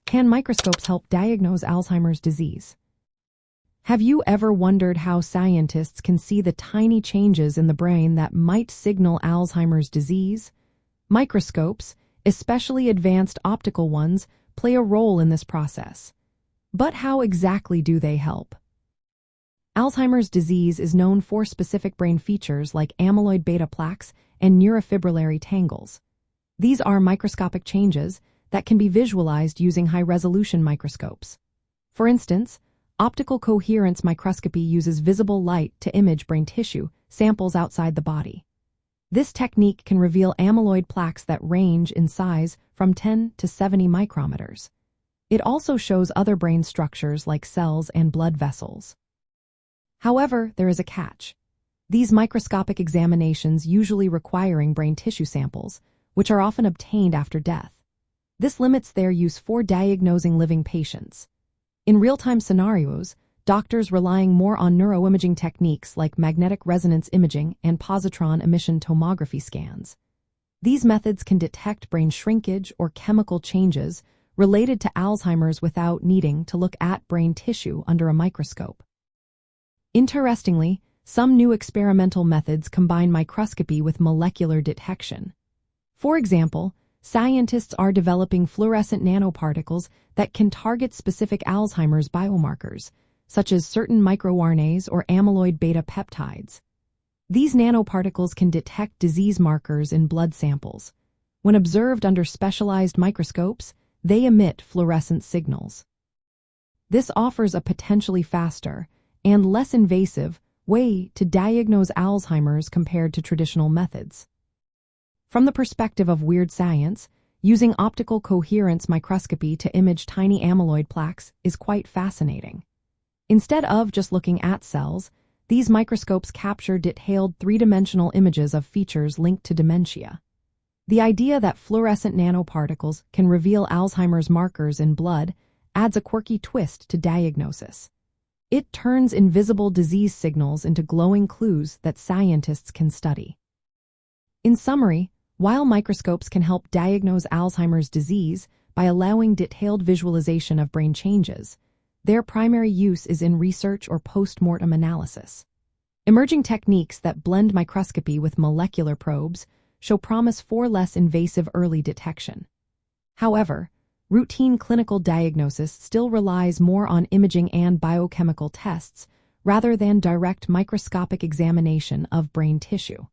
Can microscopes help diagnose Alzheimer's disease? Have you ever wondered how scientists can see the tiny changes in the brain that might signal Alzheimer's disease? Microscopes, especially advanced optical ones, play a role in this process. But how exactly do they help? Alzheimer's disease is known for specific brain features like amyloid-beta plaques and neurofibrillary tangles. These are microscopic changes that can be visualized using high-resolution microscopes. For instance, optical coherence microscopy uses visible light to image brain tissue samples outside the body. This technique can reveal amyloid plaques that range in size from 10 to 70 micrometers. It also shows other brain structures like cells and blood vessels. However, there is a catch. These microscopic examinations usually requiring brain tissue samples, which are often obtained after death. This limits their use for diagnosing living patients. In real-time scenarios, doctors relying more on neuroimaging techniques like magnetic resonance imaging and positron emission tomography scans. These methods can detect brain shrinkage or chemical changes related to Alzheimer's without needing to look at brain tissue under a microscope. Interestingly, some new experimental methods combine microscopy with molecular detection. For example, scientists are developing fluorescent nanoparticles that can target specific Alzheimer's biomarkers, such as certain microRNAs or amyloid-beta peptides. These nanoparticles can detect disease markers in blood samples. When observed under specialized microscopes, they emit fluorescent signals. This offers a potentially faster and less invasive way to diagnose Alzheimer's compared to traditional methods. From the perspective of weird science, using optical coherence microscopy to image tiny amyloid plaques is quite fascinating. Instead of just looking at cells, these microscopes capture detailed three-dimensional images of features linked to dementia. The idea that fluorescent nanoparticles can reveal Alzheimer's markers in blood adds a quirky twist to diagnosis. It turns invisible disease signals into glowing clues that scientists can study. In summary, while microscopes can help diagnose Alzheimer's disease by allowing detailed visualization of brain changes, their primary use is in research or postmortem analysis. Emerging techniques that blend microscopy with molecular probes show promise for less invasive early detection. However, routine clinical diagnosis still relies more on imaging and biochemical tests rather than direct microscopic examination of brain tissue.